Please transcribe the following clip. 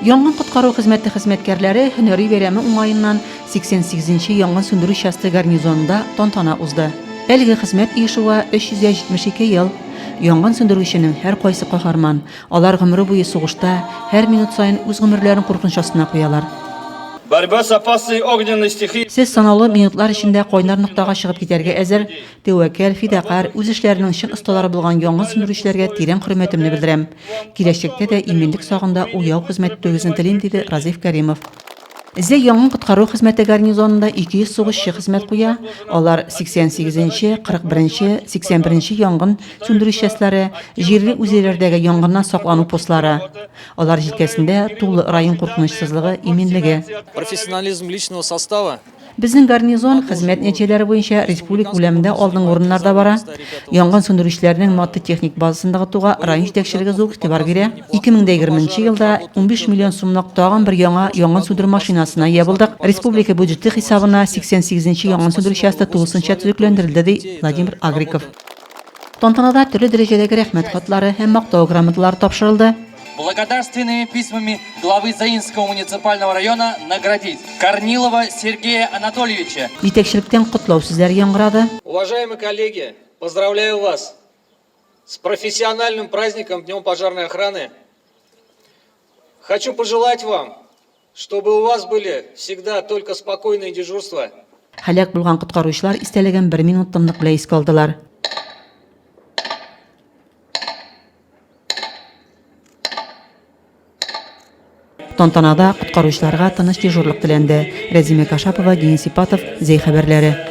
Яңгын коткару хезмәте хезмәткәрләре һөнәри бәйрәме уңаеннан 88-нче яңгын сүндерү часты гарнизонында тантана узды. Әлеге хезмәт иешуа 372 ел. Яңгын сүндерүченең һәр кайсы каһарман. Алар гомере буе сугышта һәр минут сайын үз гомерләрен куркыныч астына куялар. Борьба с опасной огненной стихией. Сез санаулы минутлар эчендә кайнар ноктага чыгып китәргә әзер, тәвәккәл, фидакар, үз эшләренең чын осталары булган яңгын сүндерүчеләргә тирән хөрмәтемне белдерәм. Киләчәктә дә иминлек сагында уяу хезмәт итүегезне телим, диде Разиф Кәримов. Зә яңгын коткару хезмәте гарнизонында 200 сугышчы хезмәт куя. Алар 88-нче, 41-нче, 81-нче яңгын сүндерү частьләре, җирле үзәкләрдәге яңгыннан саклану постлары. Алар җилкәсендә тулы район куркынычсызлыгы, иминлеге. Профессионализм личного состава. Безнең гарнизон хезмәт нәтиҗәләре буенча республика күләмендә алдынгы урыннарда бара. Янгын сүндерүчеләрнең матди техник базасын ныгытуга район җитәкчелеге зур игътибар бирә. 2020 елда 15 миллион сумлык тагын бер яңгын сүндерү машинасына ия булдык. Республика бюджеты хисабына 88-нче янгын сүндерү часты тулысынча төзекләндерелде, ди Владимир Агриков. Тантанада төрле дәрәҗәдәге рәхмәт хатлары һәм мактау грамоталары тапшырылды. Благодарственными письмами главы Заинского муниципального района наградить Корнилова Сергея Анатольевича. Җитәкчелектән котлау сүзләре яңгырады. Уважаемые коллеги, поздравляю вас с профессиональным праздником Днем пожарной охраны. Хочу пожелать вам, чтобы у вас были всегда только спокойные дежурства. Һәлак булган коткаручылар истәлеген 1 минут тынлык белән искә алдылар. Тантанада коткаручыларга тыныч дежурлык теләнде. Рәзимә Кашапова, Денис Ипатов, Зәй хәбәрләре.